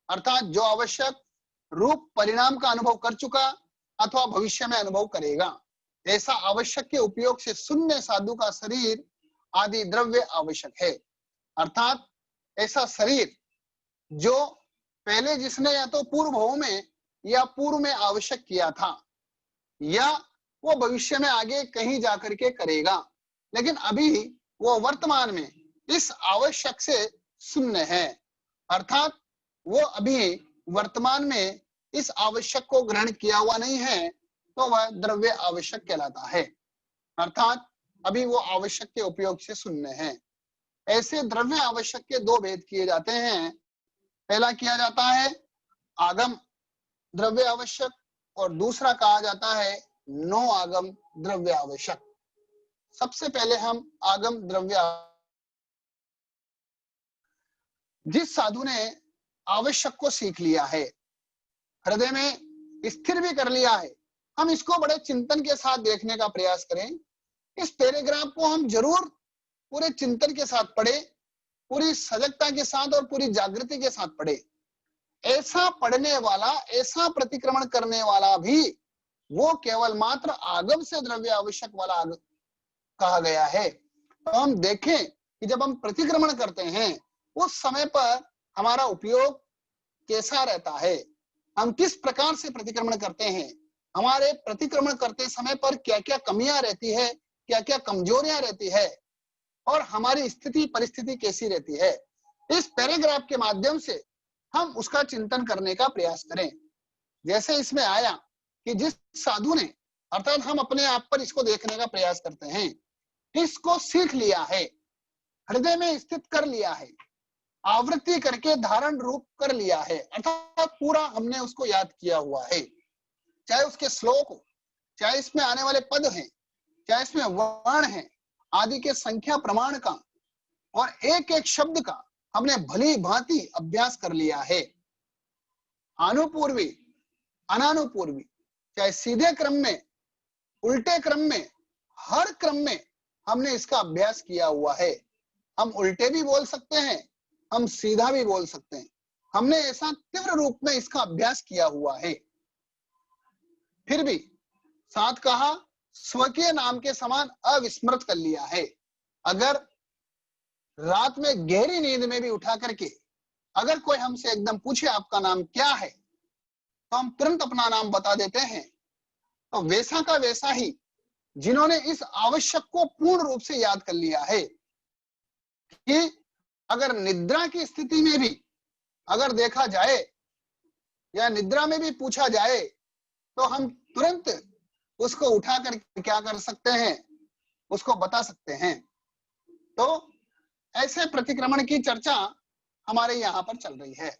अर्थात जो आवश्यक रूप परिणाम का अनुभव कर चुका अथवा भविष्य में अनुभव करेगा, ऐसा आवश्यक के उपयोग से शून्य साधु का शरीर आदि द्रव्य आवश्यक है। अर्थात ऐसा शरीर जो पहले जिसने या तो पूर्व भाव में या पूर्व में आवश्यक किया था, या वो भविष्य में आगे कहीं जाकर के करेगा, लेकिन अभी वो वर्तमान में इस आवश्यक से शून्य है। अर्थात वो अभी वर्तमान में इस आवश्यक को ग्रहण किया हुआ नहीं है तो वह द्रव्य आवश्यक कहलाता है, अर्थात अभी वो आवश्यक के उपयोग से शून्य है। ऐसे द्रव्य आवश्यक के दो भेद किए जाते हैं। पहला किया जाता है आगम द्रव्य आवश्यक और दूसरा कहा जाता है नो आगम द्रव्य आवश्यक। सबसे पहले हम आगम द्रव्य, जिस साधु ने आवश्यक को सीख लिया है, हृदय में स्थिर भी कर लिया है, हम इसको बड़े चिंतन के साथ देखने का प्रयास करें। इस पैराग्राफ को हम जरूर पूरे चिंतन के साथ पढ़े, पूरी सजगता के साथ और पूरी जागृति के साथ पढ़े। ऐसा पढ़ने वाला, ऐसा प्रतिक्रमण करने वाला भी वो केवल मात्र आगम से द्रव्य आवश्यक वाला कहा गया है। तो हम देखें कि जब हम प्रतिक्रमण करते हैं उस समय पर हमारा उपयोग कैसा रहता है, हम किस प्रकार से प्रतिक्रमण करते हैं, हमारे प्रतिक्रमण करते समय पर क्या क्या कमियां रहती है, क्या क्या कमजोरियां रहती है और हमारी स्थिति परिस्थिति कैसी रहती है। इस पैराग्राफ के माध्यम से हम उसका चिंतन करने का प्रयास करें। जैसे इसमें आया कि जिस साधु ने, अर्थात हम अपने आप पर इसको देखने का प्रयास करते हैं, इसको सीख लिया है, हृदय में स्थित कर लिया है, आवृत्ति करके धारण रूप कर लिया है, अर्थात पूरा हमने उसको याद किया हुआ है। चाहे उसके श्लोक हो, चाहे इसमें आने वाले पद हैं, चाहे इसमें वर्ण है आदि के संख्या प्रमाण का और एक एक शब्द का हमने भली भांति अभ्यास कर लिया है। अनुपूर्वी अनानुपूर्वी, चाहे सीधे क्रम में, उल्टे क्रम में, हर क्रम में हमने इसका अभ्यास किया हुआ है। हम उल्टे भी बोल सकते हैं, हम सीधा भी बोल सकते हैं, हमने ऐसा तीव्र रूप में इसका अभ्यास किया हुआ है। फिर भी साथ कहा स्वकीय नाम के समान अविस्मृत कर लिया है। अगर रात में गहरी नींद में भी उठा करके अगर कोई हमसे एकदम पूछे आपका नाम क्या है, तो हम तुरंत अपना नाम बता देते हैं। तो वैसा का वैसा ही जिन्होंने इस आवश्यक को पूर्ण रूप से याद कर लिया है कि अगर निद्रा की स्थिति में भी अगर देखा जाए या निद्रा में भी पूछा जाए तो हम तुरंत उसको उठा कर क्या कर सकते हैं, उसको बता सकते हैं। तो ऐसे प्रतिक्रमण की चर्चा हमारे यहाँ पर चल रही है।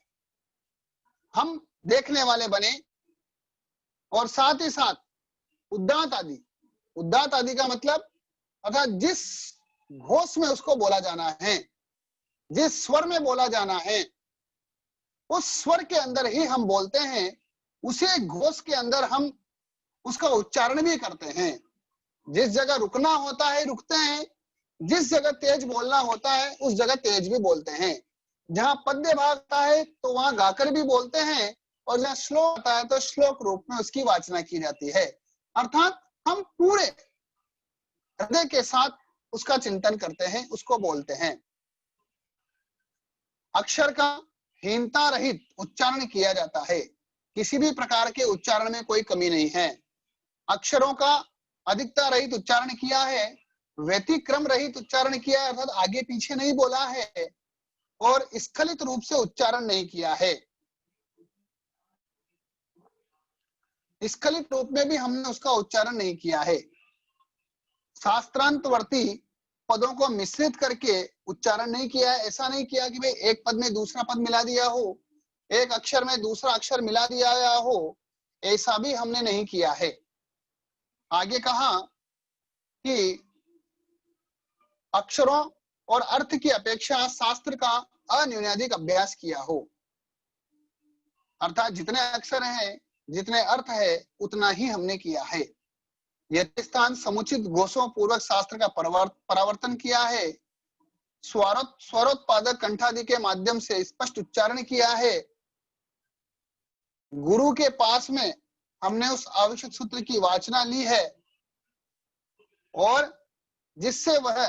हम देखने वाले बने और साथ ही साथ उद्दात आदि, उद्दात आदि का मतलब अर्थात जिस घोष में उसको बोला जाना है, जिस स्वर में बोला जाना है, उस स्वर के अंदर ही हम बोलते हैं, उसी घोष के अंदर हम उसका उच्चारण भी करते हैं। जिस जगह रुकना होता है रुकते हैं, जिस जगह तेज बोलना होता है उस जगह तेज भी बोलते हैं। जहां पद्य भाग आता है तो वहां गाकर भी बोलते हैं और जहां श्लोक आता है तो श्लोक रूप में उसकी वाचना की जाती है। अर्थात हम पूरे हृदय के साथ उसका चिंतन करते हैं, उसको बोलते हैं। अक्षर का हीनता रहित उच्चारण किया जाता है, किसी भी प्रकार के उच्चारण में कोई कमी नहीं है। अक्षरों का अधिकता रहित उच्चारण किया है, व्यतिक्रम रहित उच्चारण किया है, अर्थात आगे पीछे नहीं बोला है और स्खलित रूप से उच्चारण नहीं किया है। स्खलित रूप में भी हमने उसका उच्चारण नहीं किया है। शास्त्रांतवर्ती पदों को मिश्रित करके उच्चारण नहीं किया है। ऐसा नहीं किया कि भाई एक पद में दूसरा पद मिला दिया हो, एक अक्षर में दूसरा अक्षर मिला दिया गया हो, ऐसा भी हमने नहीं किया है। आगे कहा कि अक्षरों और अर्थ की अपेक्षा शास्त्र का अन्यूनाधिक अभ्यास किया हो, अर्थात जितने अक्षर हैं, जितने अर्थ है, उतना ही हमने किया है। यथास्थान समुचित घोषों पूर्वक शास्त्र का परावर्तन किया है। स्वरोत्पादक कंठादि के माध्यम से स्पष्ट उच्चारण किया है। गुरु के पास में हमने उस आवश्यक सूत्र की वाचना ली है और जिससे वह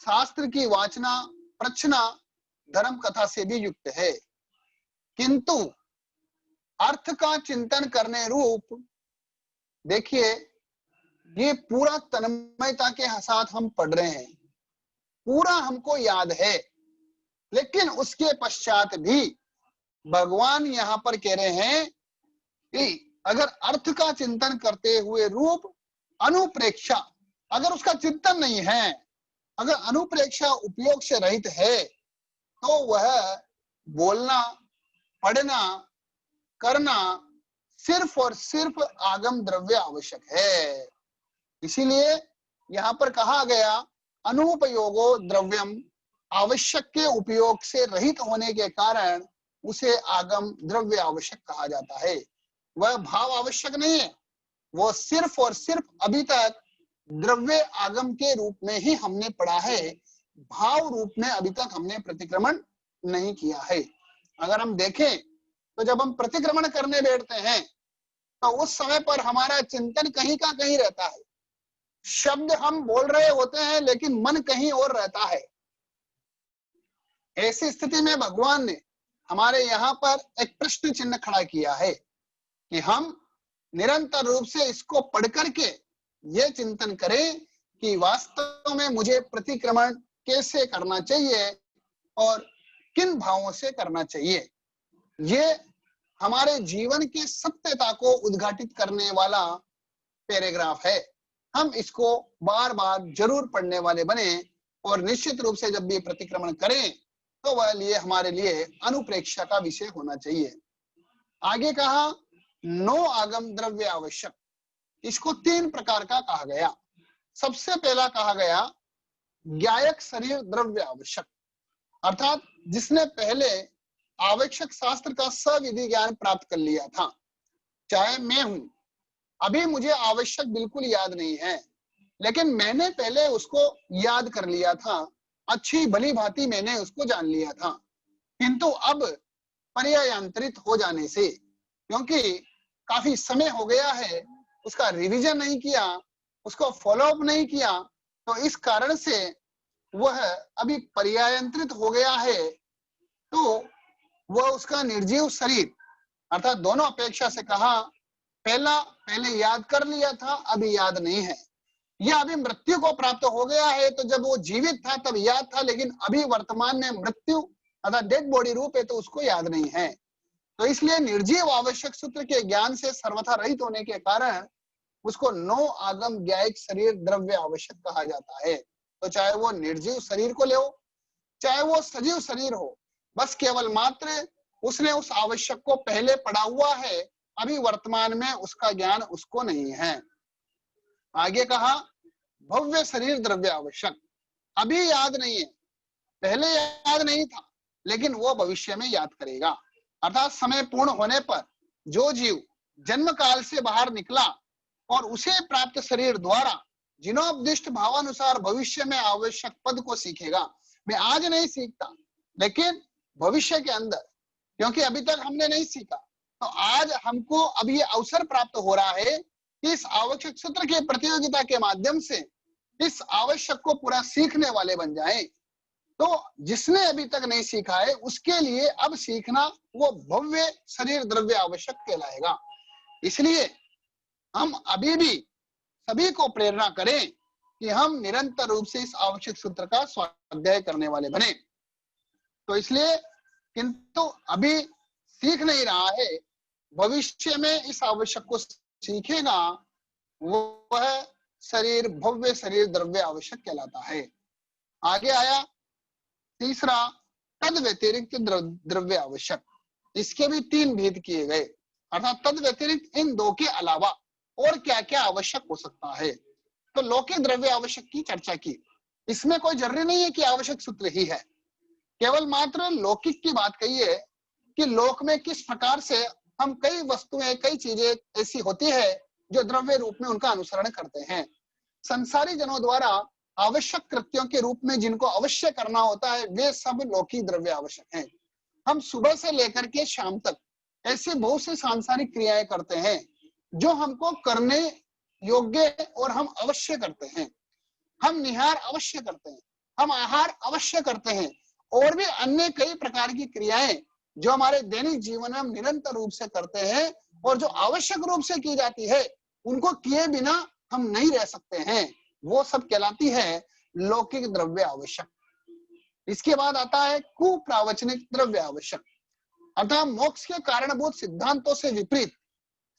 शास्त्र की वाचना प्रचना धर्म कथा से भी युक्त है। किंतु अर्थ का चिंतन करने रूप देखिए, ये पूरा तन्मयता के साथ हम पढ़ रहे हैं, पूरा हमको याद है, लेकिन उसके पश्चात भी भगवान यहाँ पर कह रहे हैं कि अगर अर्थ का चिंतन करते हुए रूप अनुप्रेक्षा, अगर उसका चिंतन नहीं है, अगर अनुप्रेक्षा उपयोग से रहित है, तो वह बोलना, पढ़ना, करना सिर्फ और सिर्फ आगम द्रव्य आवश्यक है। इसीलिए यहाँ पर कहा गया अनुपयोगो द्रव्यम, आवश्यक के उपयोग से रहित होने के कारण उसे आगम द्रव्य आवश्यक कहा जाता है। वह भाव आवश्यक नहीं है, वो सिर्फ और सिर्फ अभी तक द्रव्य आगम के रूप में ही हमने पढ़ा है, भाव रूप में अभी तक हमने प्रतिक्रमण नहीं किया है। अगर हम देखें तो जब हम प्रतिक्रमण करने बैठते हैं तो उस समय पर हमारा चिंतन कहीं का कहीं रहता है, शब्द हम बोल रहे होते हैं लेकिन मन कहीं और रहता है। ऐसी स्थिति में भगवान ने हमारे यहाँ पर एक प्रश्न चिन्ह खड़ा किया है कि हम निरंतर रूप से इसको पढ़ करके ये चिंतन करें कि वास्तव में मुझे प्रतिक्रमण कैसे करना चाहिए और किन भावों से करना चाहिए। ये हमारे जीवन की सत्यता को उद्घाटित करने वाला पैराग्राफ है। हम इसको बार बार जरूर पढ़ने वाले बने और निश्चित रूप से जब भी प्रतिक्रमण करें तो वह लिए हमारे लिए अनुप्रेक्षा का विषय होना चाहिए। आगे कहा नो आगम द्रव्य आवश्यक, इसको 3 प्रकार का कहा गया। सबसे पहला कहा गया ज्ञायक शरीर द्रव्य आवश्यक, अर्थात जिसने पहले आवश्यक शास्त्र का सविधि ज्ञान प्राप्त कर लिया था। चाहे मैं हूं, अभी मुझे आवश्यक बिल्कुल याद नहीं है, लेकिन मैंने पहले उसको याद कर लिया था, अच्छी भली भांति मैंने उसको जान लिया था, किंतु अब पर्यायांतरित हो जाने से, क्योंकि काफी समय हो गया है, उसका रिवीजन नहीं किया, उसको फॉलो अप नहीं किया, तो इस कारण से वह अभी पर्यायांतरित हो गया है, तो वह उसका निर्जीव शरीर, अर्थात दोनों अपेक्षा से कहा पहले याद कर लिया था, अभी याद नहीं है, यह अभी मृत्यु को प्राप्त हो गया है। तो जब वो जीवित था तब याद था, लेकिन अभी वर्तमान में मृत्यु अर्थात डेड बॉडी रूप है तो उसको याद नहीं है। तो इसलिए निर्जीव आवश्यक सूत्र के ज्ञान से सर्वथा रहित होने के कारण उसको नो आगम ज्ञायक शरीर द्रव्य आवश्यक कहा जाता है। तो चाहे वो निर्जीव शरीर को ले हो, चाहे वो सजीव शरीर हो, बस केवल मात्र उसने उस आवश्यक को पहले पढ़ा हुआ है, अभी वर्तमान में उसका ज्ञान उसको नहीं है। आगे कहा भव्य शरीर द्रव्य आवश्यक, अभी याद नहीं है, पहले याद नहीं था, लेकिन वो भविष्य में याद करेगा। अर्थात समय पूर्ण होने पर जो जीव जन्म काल से बाहर निकला और उसे प्राप्त शरीर द्वारा जिनोपदिष्ट भावानुसार भविष्य में आवश्यक पद को सीखेगा। मैं आज नहीं सीखता, लेकिन भविष्य के अंदर, क्योंकि अभी तक हमने नहीं सीखा, तो आज हमको अभी अवसर प्राप्त हो रहा है कि इस आवश्यक सूत्र की प्रतियोगिता के माध्यम से इस आवश्यक को पूरा सीखने वाले बन जाएं। तो जिसने अभी तक नहीं सीखा है उसके लिए अब सीखना वो भव्य शरीर द्रव्य आवश्यक कहलाएगा। इसलिए हम अभी भी सभी को प्रेरणा करें कि हम निरंतर रूप से इस आवश्यक सूत्र का स्वाध्याय करने वाले बने। तो इसलिए किंतु अभी सीख नहीं रहा है, भविष्य में इस आवश्यक को सीखेगा, वह शरीर भव्य शरीर द्रव्य आवश्यक कहलाता है। आगे आया तीसरा तद व्यतिरिक्त द्रव्य आवश्यक, इसके भी 3 भेद किए गए, अर्थात तद व्यतिरिक्त इन 2 के अलावा और क्या क्या आवश्यक हो सकता है। तो लौकिक द्रव्य आवश्यक की चर्चा की, इसमें कोई जरूरी नहीं है कि आवश्यक सूत्र ही है, केवल मात्र लौकिक की बात कही है कि लोक में किस प्रकार से हम कई वस्तुएं कई चीजें ऐसी होती है जो द्रव्य रूप में उनका अनुसरण करते हैं। संसारी जनों द्वारा आवश्यक कृत्यों के रूप में जिनको अवश्य करना होता है वे सब लौकिक द्रव्य आवश्यक हैं। हम सुबह से लेकर के शाम तक ऐसे बहुत से सांसारिक क्रियाएं करते हैं जो हमको करने योग्य और हम अवश्य करते हैं। हम निहार अवश्य करते हैं, हम आहार अवश्य करते हैं, और भी अन्य कई प्रकार की क्रियाएं जो हमारे दैनिक जीवन में हम निरंतर रूप से करते हैं और जो आवश्यक रूप से की जाती है, उनको किए बिना हम नहीं रह सकते हैं, वो सब कहलाती है लौकिक द्रव्य आवश्यक। इसके बाद आता है कुप्रावचनिक द्रव्य आवश्यक। अतः मोक्ष के कारणभूत सिद्धांतों से विपरीत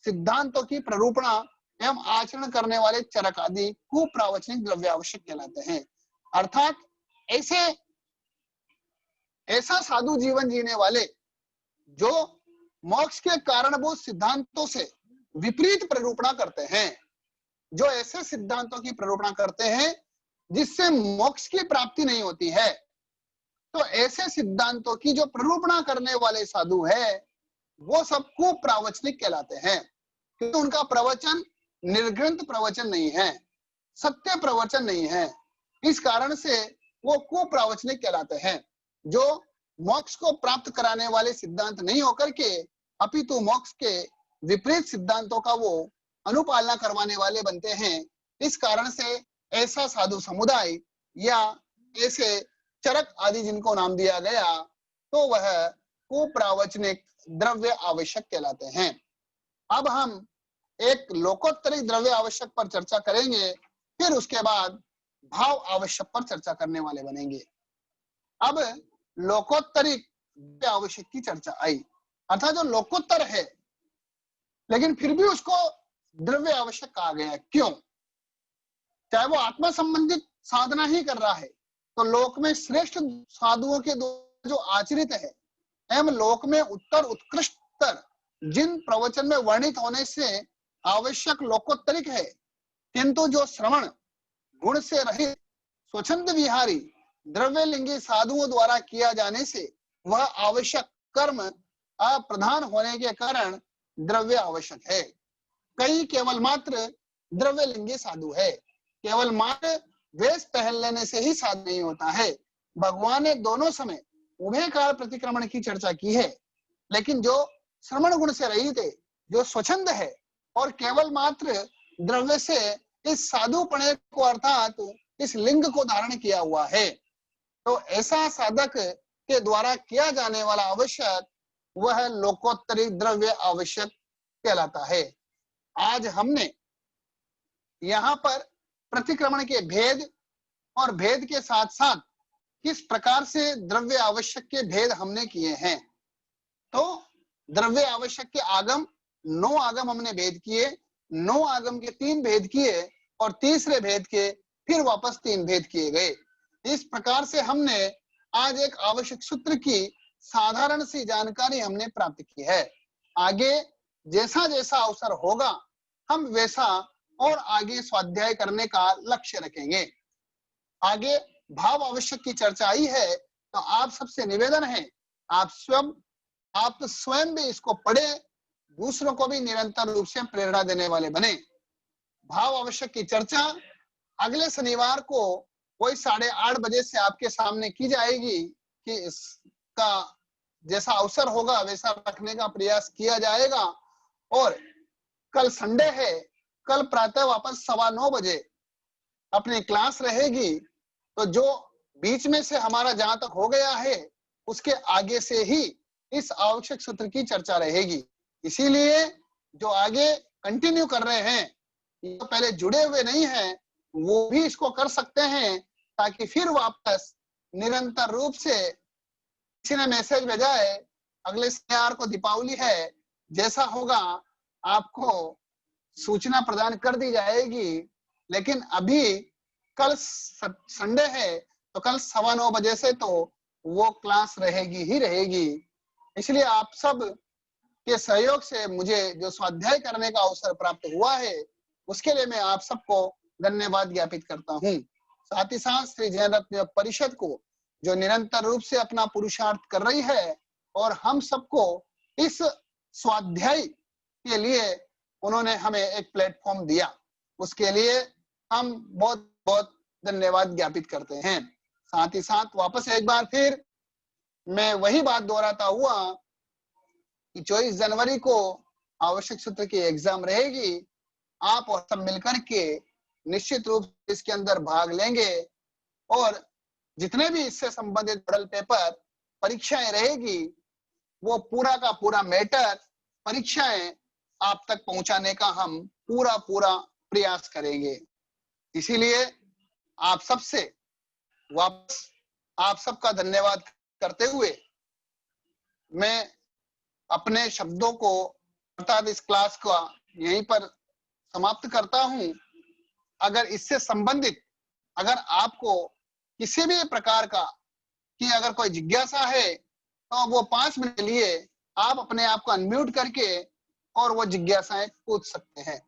सिद्धांतों की प्ररूपणा एवं आचरण करने वाले चरक आदि कुप्रावचनिक द्रव्य आवश्यक कहलाते हैं। अर्थात ऐसा साधु जीवन जीने वाले जो मोक्ष के कारणभूत सिद्धांतों से विपरीत प्ररूपणा करते हैं, जो ऐसे सिद्धांतों की प्ररूपणा करते हैं जिससे मोक्ष की प्राप्ति नहीं होती है, तो ऐसे सिद्धांतों की जो प्ररूपणा करने वाले साधु है वो सब कुप्रावचनिक कहलाते हैं, क्योंकि उनका प्रवचन निर्ग्रंथ प्रवचन नहीं है, सत्य प्रवचन नहीं है। इस कारण से वो कुप्रावचनिक कहलाते हैं, जो मोक्ष को प्राप्त कराने वाले सिद्धांत नहीं होकर के अपितु मोक्ष के विपरीत सिद्धांतों का वो अनुपालना करवाने वाले बनते हैं। इस कारण से ऐसा साधु समुदाय या ऐसे चरक आदि जिनको नाम दिया गया, तो वह कुप्रावचनिक द्रव्य आवश्यक कहलाते हैं। अब हम एक लोकोत्तरिक द्रव्य आवश्यक पर चर्चा करेंगे, फिर उसके बाद भाव आवश्यक पर चर्चा करने वाले बनेंगे। अब लोकोत्तरिक द्रव्य आवश्यक की चर्चा आई, अर्थात जो लोकोत्तर है लेकिन फिर भी उसको द्रव्य आवश्यक कहा गया। क्यों? चाहे वो आत्मा संबंधित साधना ही कर रहा है, तो लोक में श्रेष्ठ साधुओं के जो आचरित है एवं लोक में उत्तर उत्कृष्टतर जिन प्रवचन में वर्णित होने से आवश्यक लोकोत्तरिक है, किंतु जो श्रवण गुण से रहित स्वच्छंद विहारी द्रव्यलिंगी साधुओं द्वारा किया जाने से वह आवश्यक कर्म अप्रधान होने के कारण द्रव्य आवश्यक है। कई केवल मात्र द्रव्यलिंगी साधु है, केवल मात्र वेश पहन लेने से ही साधु नहीं होता है। भगवान ने दोनों समय उभय काल प्रतिक्रमण की चर्चा की है, लेकिन जो श्रवण गुण से रहित है, जो स्वच्छंद है और केवल मात्र द्रव्य से इस साधुपणे को अर्थात इस लिंग को धारण किया हुआ है, तो ऐसा साधक के द्वारा किया जाने वाला आवश्यक वह लोकोत्तरिक द्रव्य आवश्यक कहलाता है। आज हमने यहाँ पर प्रतिक्रमण के भेद और भेद के साथ साथ किस प्रकार से द्रव्य आवश्यक के भेद हमने किए हैं। तो द्रव्य आवश्यक के आगम 9 आगम हमने भेद किए, 9 आगम के 3 भेद किए और तीसरे भेद के फिर वापस 3 भेद किए गए। इस प्रकार से हमने आज एक आवश्यक सूत्र की साधारण सी जानकारी हमने प्राप्त की है। आगे जैसा जैसा अवसर होगा हम वैसा और आगे स्वाध्याय करने का लक्ष्य रखेंगे। आगे भाव आवश्यक की चर्चा आई है, तो आप सबसे निवेदन है आप स्वयं भी इसको पढ़े, दूसरों को भी निरंतर रूप से प्रेरणा देने वाले बने। भाव आवश्यक की चर्चा अगले शनिवार को कोई 8:30 बजे से आपके सामने की जाएगी कि इसका जैसा अवसर होगा वैसा रखने का प्रयास किया जाएगा। और कल संडे है, कल प्रातः वापस 9:15 बजे अपनी क्लास रहेगी, तो जो बीच में से हमारा जहां तक हो गया है उसके आगे से ही इस आवश्यक सूत्र की चर्चा रहेगी। इसीलिए जो आगे कंटिन्यू कर रहे हैं, जो पहले जुड़े हुए नहीं हैं, वो भी इसको कर सकते हैं, ताकि फिर वापस निरंतर रूप से किसी ने मैसेज भेजा है अगले शनिवार को दीपावली है, जैसा होगा आपको सूचना प्रदान कर दी जाएगी। लेकिन अभी कल संडे है, तो कल 9:15 बजे से तो वो क्लास रहेगी ही रहेगी। इसलिए आप सब के सहयोग से मुझे जो स्वाध्याय करने का अवसर प्राप्त हुआ है, उसके लिए मैं आप सबको धन्यवाद ज्ञापित करता हूँ। साथ ही साथ श्री जैन रत्न परिषद को जो निरंतर रूप से अपना पुरुषार्थ कर रही है और हम सबको इस स्वाध्याय के लिए उन्होंने हमें एक प्लेटफॉर्म दिया, उसके लिए हम बहुत बहुत धन्यवाद ज्ञापित करते हैं। साथ ही साथ वापस एक बार फिर मैं वही बात दोहराता हुआ कि 24 जनवरी को आवश्यक सूत्र की एग्जाम रहेगी। आप और सब मिलकर के निश्चित रूप से इसके अंदर भाग लेंगे और जितने भी इससे संबंधित मॉडल पेपर परीक्षाएं रहेगी, वो पूरा का पूरा मैटर परीक्षाएं आप तक पहुंचाने का हम पूरा प्रयास करेंगे। इसीलिए आप सबसे वापस आप सबका धन्यवाद करते हुए मैं अपने शब्दों को अर्थात इस क्लास का यहीं पर समाप्त करता हूं। अगर इससे संबंधित अगर आपको किसी भी प्रकार का कि अगर कोई जिज्ञासा है तो वो 5 मिनट के लिए आप अपने आप को अनम्यूट करके और वो जिज्ञासाएं पूछ सकते हैं।